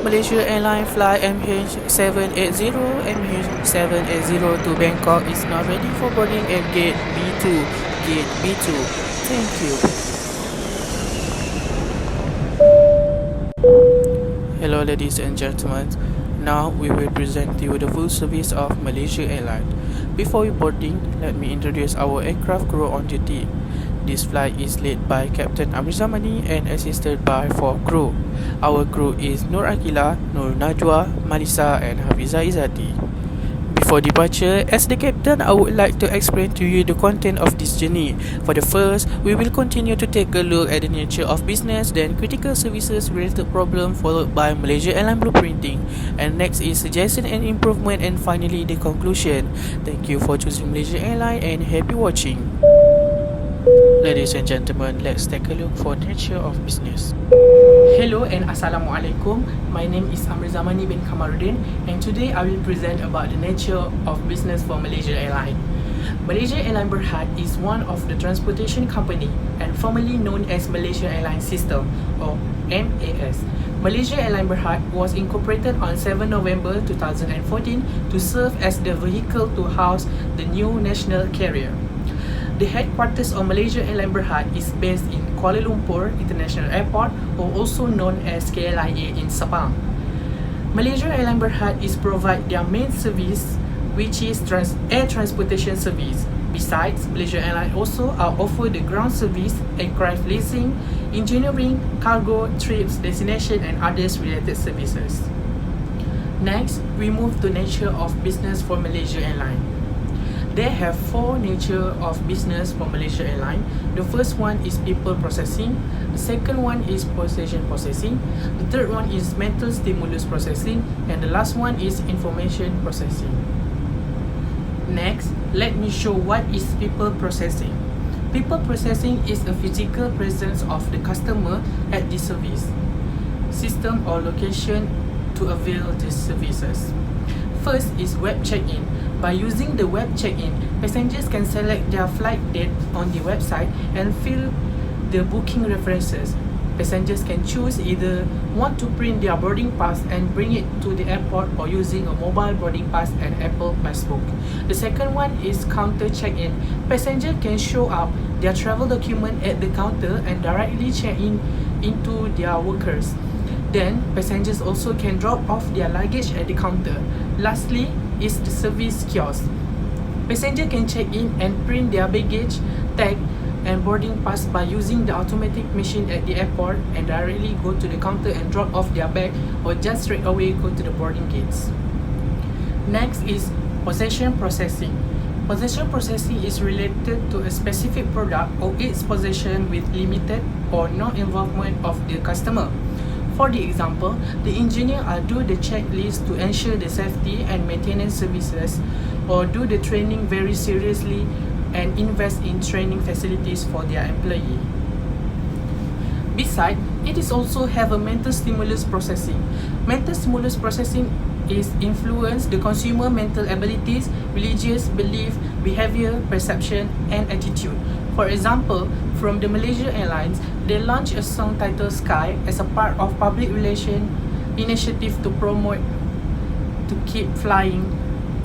Malaysia Airlines flight MH780 to Bangkok is now ready for boarding at Gate B2. Gate B2. Thank you. Hello ladies and gentlemen. Now we will present you the full service of Malaysia Airlines. Before we boarding, let me introduce our aircraft crew on duty. This flight is led by Captain Amrie Zamani and assisted by 4 crew. Our crew is Aqilah, Najwa, Malaysia and Hafizah Izzati. Before departure, as the captain, I would like to explain to you the content of this journey. For the first, we will continue to take a look at the nature of business, then critical services related problem, followed by Malaysia Airlines blueprinting, and next is suggestion and improvement, and finally the conclusion. Thank you for choosing Malaysia Airlines and happy watching. Ladies and gentlemen, let's take a look for nature of business. Hello and Assalamualaikum. My name is Zamani bin Kamarudin, and today I will present about the nature of business for Malaysia Airlines. Malaysia Airlines Berhad is one of the transportation company and formerly known as Malaysia Airlines System or MAS. Malaysia Airlines Berhad was incorporated on 7 November 2014 to serve as the vehicle to house the new national carrier. The headquarters of Malaysia Airlines Berhad is based in Kuala Lumpur International Airport, or also known as KLIA in Sabah. Malaysia Airlines Berhad is provide their main service, which is air transportation service. Besides, Malaysia Airlines also offer the ground service, aircraft leasing, engineering, cargo, trips, destination and others related services. Next, we move to nature of business for Malaysia Airlines. They have 4 nature of business for Malaysia Airlines. The first one is people processing. The second one is possession processing. The third one is mental stimulus processing. And the last one is information processing. Next, let me show what is people processing. People processing is a physical presence of the customer at the service system or location to avail these services. First is web check-in. By using the web check-in, passengers can select their flight date on the website and fill the booking references. Passengers can choose either want to print their boarding pass and bring it to the airport, or using a mobile boarding pass and Apple Passbook. The second one is counter check-in. Passenger can show up their travel document at the counter and directly check in into their workers. Then, passengers also can drop off their luggage at the counter. Lastly is the service kiosk. Passenger can check in and print their baggage, tag and boarding pass by using the automatic machine at the airport and directly go to the counter and drop off their bag, or just straight away go to the boarding gates. Next is possession processing. Possession processing is related to a specific product or its possession with limited or no involvement of the customer. For the example, the engineer do the checklist to ensure the safety and maintenance services, or do the training very seriously and invest in training facilities for their employee. Besides, it is also have a mental stimulus processing. Mental stimulus processing is influence the consumer mental abilities, religious belief, behavior, perception and attitude. For example, from the Malaysia Airlines, they launched a song titled Sky as a part of public relation initiative to promote to keep flying.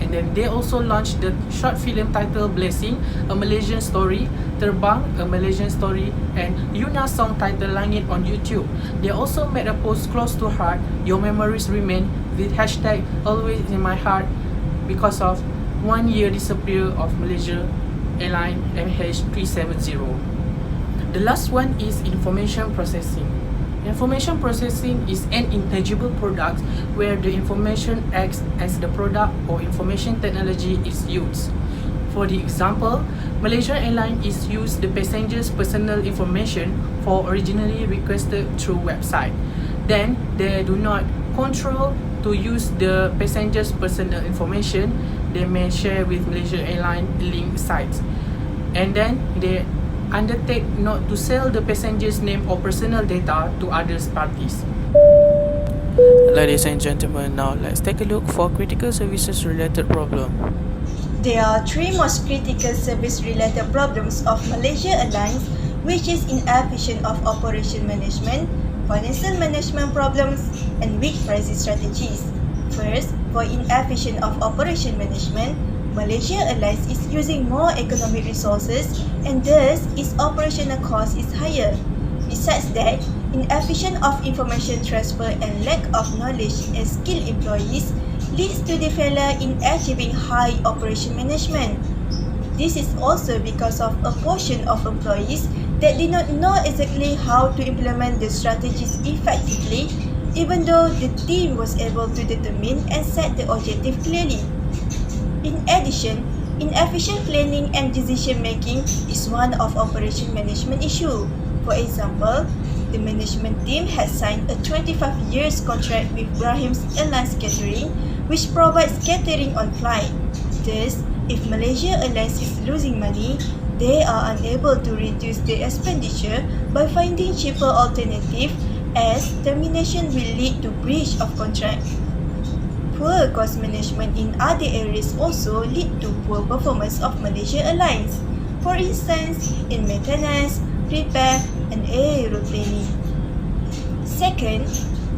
And then they also launched the short film titled Blessing, a Malaysian story, Terbang, a Malaysian story, and Yuna song titled Langit on YouTube. They also made a post close to heart, Your Memories Remain, with hashtag Always in My Heart, because of 1 year disappear of Malaysia Airlines MH370. The last one is information processing. Information processing is an intangible product where the information acts as the product or information technology is used. For the example, Malaysia Airlines is used the passenger's personal information for originally requested through website. Then they do not control to use the passenger's personal information. They may share with Malaysia Airlines link sites, and then they undertake not to sell the passenger's name or personal data to other parties. Ladies and gentlemen, now let's take a look for critical services related problem. There are 3 most critical service related problems of Malaysia Airlines, which is inefficient of operation management, financial management problems, and weak pricing strategies. First, for inefficient of operation management, Malaysia Airlines is using more economic resources and thus its operational cost is higher. Besides that, inefficient of information transfer and lack of knowledge and skilled employees leads to the failure in achieving high operation management. This is also because of a portion of employees that did not know exactly how to implement the strategies effectively, even though the team was able to determine and set the objective clearly. In addition, inefficient planning and decision making is one of operation management issue. For example, the management team has signed a 25 years contract with Brahim's Airlines Catering, which provides catering on flight. Thus, if Malaysia Airlines is losing money, they are unable to reduce their expenditure by finding cheaper alternative, as termination will lead to breach of contract. Poor cost management in other areas also lead to poor performance of Malaysia Airlines. For instance, in maintenance, repair, and aeroplaning. Second,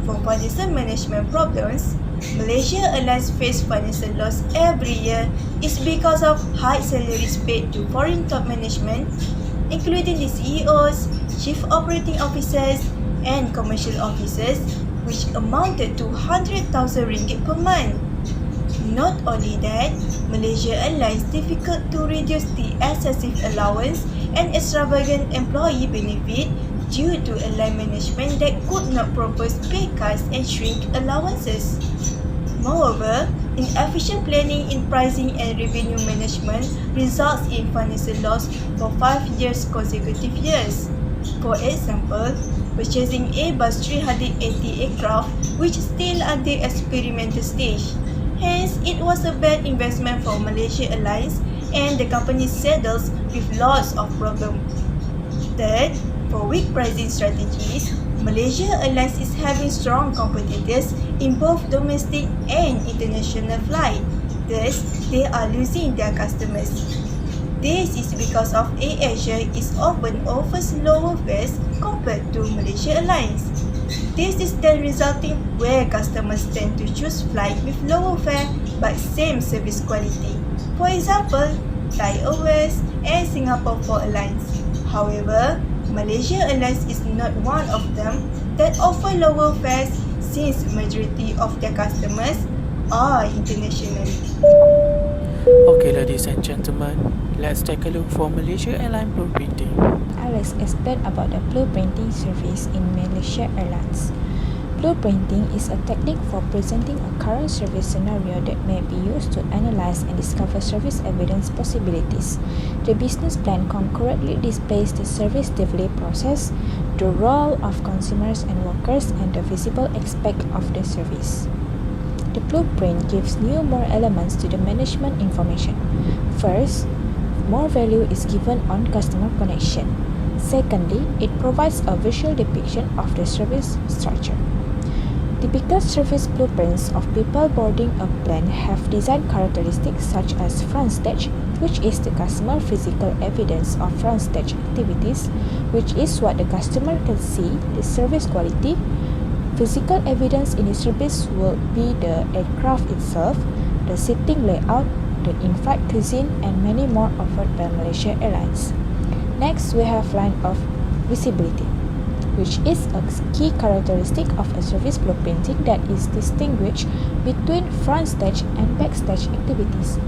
for financial management problems, Malaysia Airlines face financial loss every year is because of high salaries paid to foreign top management, including the CEOs, chief operating officers, and commercial officers, which amounted to 100,000 ringgit per month. Not only that, Malaysia Airlines difficult to reduce the excessive allowance and extravagant employee benefit due to airline management that could not propose pay cuts and shrink allowances. Moreover, inefficient planning in pricing and revenue management results in financial loss for 5 consecutive years. For example, purchasing Airbus 380 aircraft which is still under experimental stage. Hence, it was a bad investment for Malaysia Airlines and the company settles with lots of problems. Third, for weak pricing strategies, Malaysia Airlines is having strong competitors in both domestic and international flight. Thus, they are losing their customers. This is because of AirAsia is often offers lower fares compared to Malaysia Airlines. This is then resulting where customers tend to choose flight with lower fare but same service quality. For example, Thai Airways and Singapore Airlines. However, Malaysia Airlines is not one of them that offer lower fares since majority of their customers are international. Okay, ladies and gentlemen, let's take a look for Malaysia Airlines blueprinting. Let's explain about the blueprinting service in Malaysia Airlines. Blueprinting is a technique for presenting a current service scenario that may be used to analyze and discover service evidence possibilities. The business plan concurrently displays the service delivery process, the role of consumers and workers, and the visible aspect of the service. The blueprint gives more elements to the management information. First, more value is given on customer connection. Secondly, it provides a visual depiction of the service structure. Typical service blueprints of people boarding a plane have design characteristics such as front stage, which is the customer physical evidence of front stage activities, which is what the customer can see, the service quality. Physical evidence in the service will be the aircraft itself, the seating layout, the in-flight cuisine, and many more offered by Malaysia Airlines. Next, we have line of visibility, which is a key characteristic of a service blueprinting that is distinguished between front stage and backstage activities.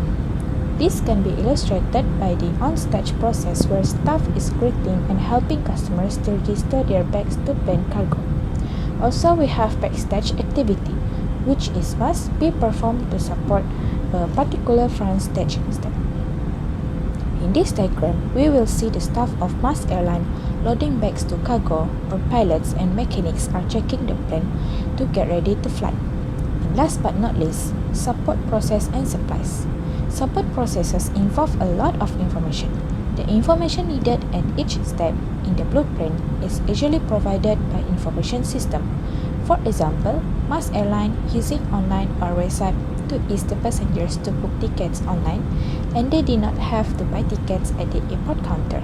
This can be illustrated by the on-stage process where staff is greeting and helping customers to register their bags to plane cargo. Also, we have backstage activity, which must be performed to support a particular front stage step. In this diagram, we will see the staff of MAS airline loading bags to cargo, or pilots and mechanics are checking the plane to get ready to fly. And last but not least, support process and supplies. Support processes involve a lot of information. The information needed at each step in the blueprint is usually provided by information system. For example, MAS airline using online or website to ease the passengers to book tickets online, and they did not have to buy tickets at the airport counter.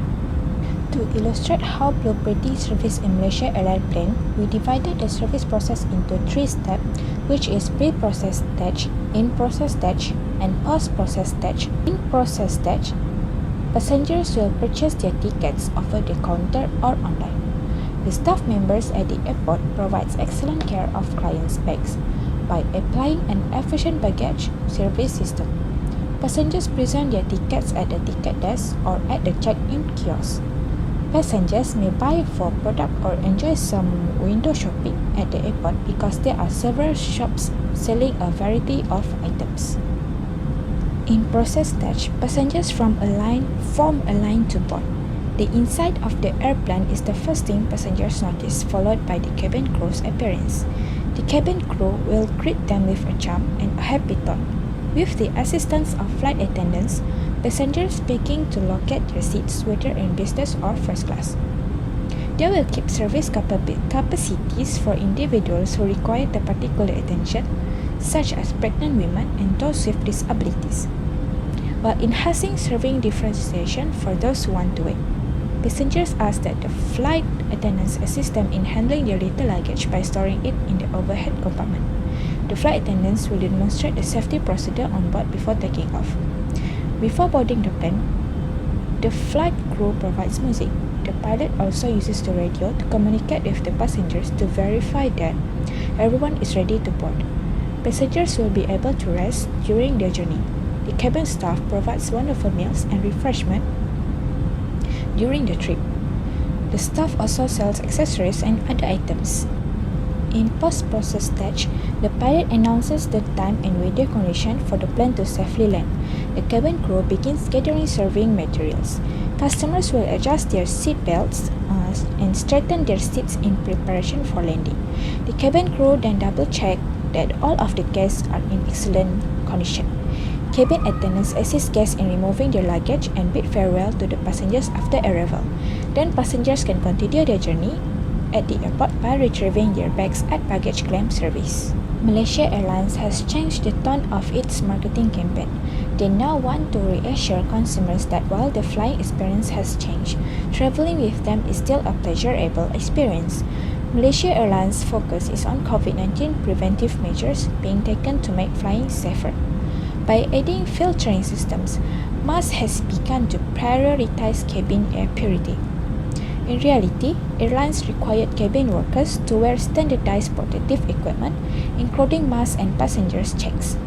To illustrate how blueprinting service in Malaysia Airlines plan, we divided the service process into 3 steps, which is pre-process stage, in-process stage, and post-process stage. In process stage, passengers will purchase their tickets over the counter or online. The staff members at the airport provides excellent care of clients' bags by applying an efficient baggage service system. Passengers present their tickets at the ticket desk or at the check-in kiosk. Passengers may buy for product or enjoy some window shopping at the airport because there are several shops selling a variety of items. In process stage, passengers form a line to board. The inside of the airplane is the first thing passengers notice, followed by the cabin crew's appearance. The cabin crew will greet them with a jump and a happy tone. With the assistance of flight attendants, passengers begin to locate their seats whether in business or first class. They will keep service capacities for individuals who require the particular attention, such as pregnant women and those with disabilities, while enhancing serving differentiation for those who want to wait. Passengers ask that the flight attendants assist them in handling their little luggage by storing it in the overhead compartment. The flight attendants will demonstrate the safety procedure on board before taking off. Before boarding the plane, the flight crew provides music. The pilot also uses the radio to communicate with the passengers to verify that everyone is ready to board. Passengers will be able to rest during their journey. The cabin staff provides wonderful meals and refreshment during the trip. The staff also sells accessories and other items. In post-process stage, the pilot announces the time and weather condition for the plane to safely land. The cabin crew begins gathering serving materials. Customers will adjust their seat belts and straighten their seats in preparation for landing. The cabin crew then double-check that all of the guests are in excellent condition. Cabin attendants assist guests in removing their luggage and bid farewell to the passengers after arrival. Then passengers can continue their journey at the airport by retrieving their bags at baggage claim service. Malaysia Airlines has changed the tone of its marketing campaign. They now want to reassure consumers that while the flying experience has changed, traveling with them is still a pleasurable experience. Malaysia Airlines' focus is on COVID-19 preventive measures being taken to make flying safer. By adding filtering systems, MAS has begun to prioritize cabin air purity. In reality, airlines required cabin workers to wear standardized protective equipment, including masks and passengers' checks.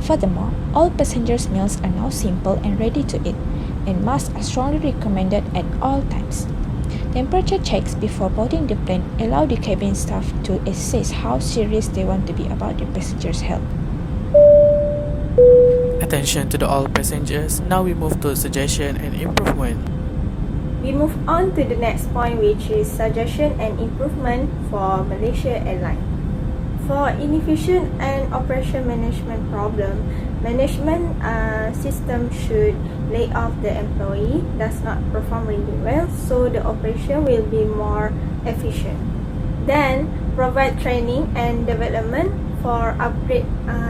Furthermore, all passengers' meals are now simple and ready to eat, and masks are strongly recommended at all times. Temperature checks before boarding the plane allow the cabin staff to assess how serious they want to be about their passengers' health. Attention to all passengers. Now we move to suggestion and improvement. We move on to the next point, which is suggestion and improvement for Malaysia Airlines. For inefficient and operation management problem, management system should lay off the employee does not perform really well, so the operation will be more efficient. Then provide training and development for upgrade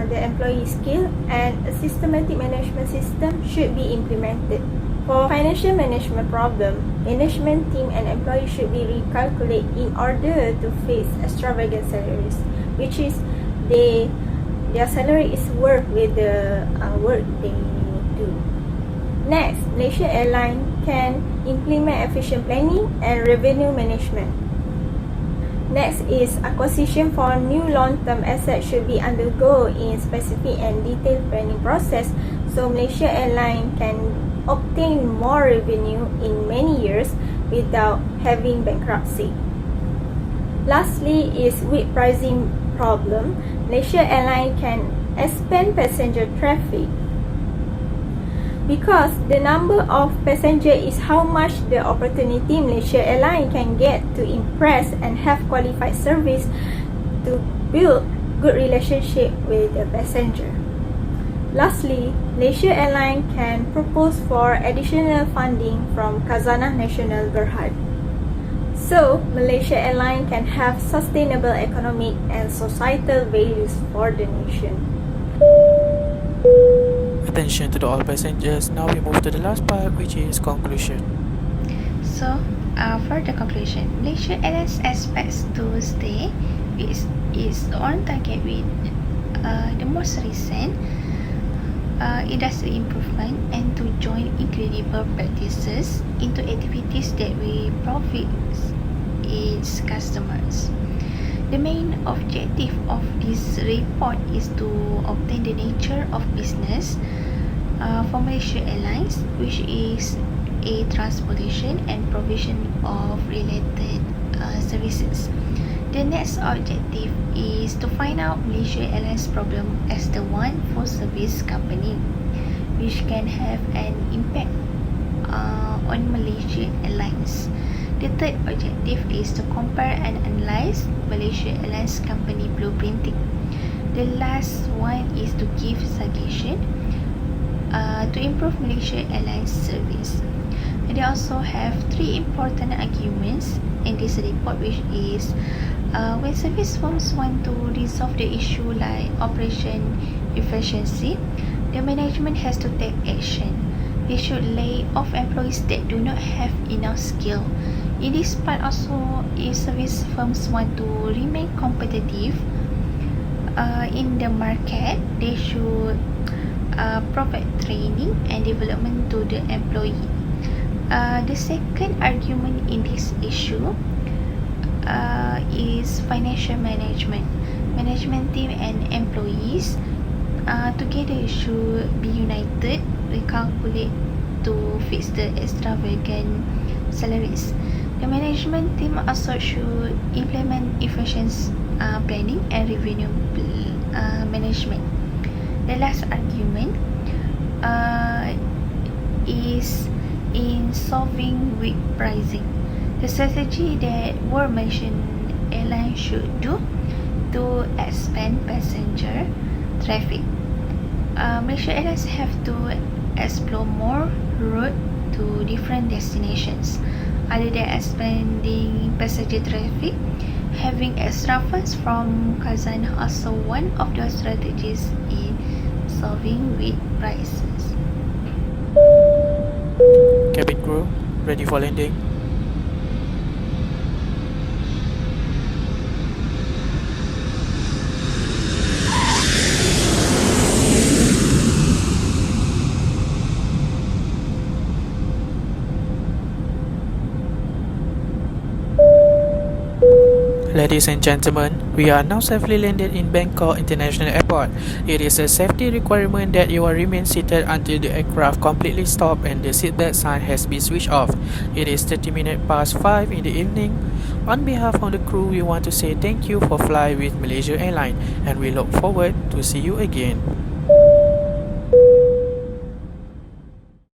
the employee skill, and a systematic management system should be implemented. For financial management problem, management team and employees should be recalculated in order to face extravagant salaries, which is their salary is worth with the work they do. Next, Malaysia Airlines can implement efficient planning and revenue management. Next is acquisition for new long-term assets should be undergo in specific and detailed planning process, so Malaysia Airlines can obtain more revenue in many years without having bankruptcy. Lastly is with pricing problem, Malaysia Airlines can expand passenger traffic. Because the number of passengers is how much the opportunity Malaysia Airlines can get to impress and have qualified service to build good relationship with the passenger. Lastly, Malaysia Airlines can propose for additional funding from Khazanah Nasional Berhad. So, Malaysia Airlines can have sustainable economic and societal values for the nation. Attention to all passengers. Now we move to the last part, which is conclusion. So, for the conclusion, Malaysia Airlines expects to stay with its own target with the most recent industry improvement and to join incredible practices into activities that will profit its customers. The main objective of this report is to obtain the nature of business for Malaysia Airlines, which is a transportation and provision of related services. The next objective is to find out Malaysia Airlines problem as the one full service company, which can have an impact on Malaysia Airlines. The third objective is to compare and analyze Malaysia Airlines company blueprinting. The last one is to give suggestion to improve Malaysia Airlines service. And they also have three important arguments in this report, which is when service firms want to resolve the issue like operation efficiency, the management has to take action. They should lay off employees that do not have enough skill. In this part also, if service firms want to remain competitive in the market, they should provide training and development to the employee. The second argument in this issue is financial management. Management team and employees together should be united, recalculate to fix the extravagant salaries. The management team also should implement efficient planning and revenue management. The last argument is in solving weak pricing. The strategy that were mentioned airlines should do to expand passenger traffic. Malaysia Airlines have to explore more route to different destinations. Other than expanding passenger traffic, having extra funds from Kazan also one of the strategies in solving weak prices. Cabin crew, ready for landing. Ladies and gentlemen, we are now safely landed in Bangkok International Airport. It is a safety requirement that you will remain seated until the aircraft completely stops and the seatbelt sign has been switched off. It is 30 minutes past 5 in the evening. On behalf of the crew, we want to say thank you for flying with Malaysia Airlines and we look forward to see you again.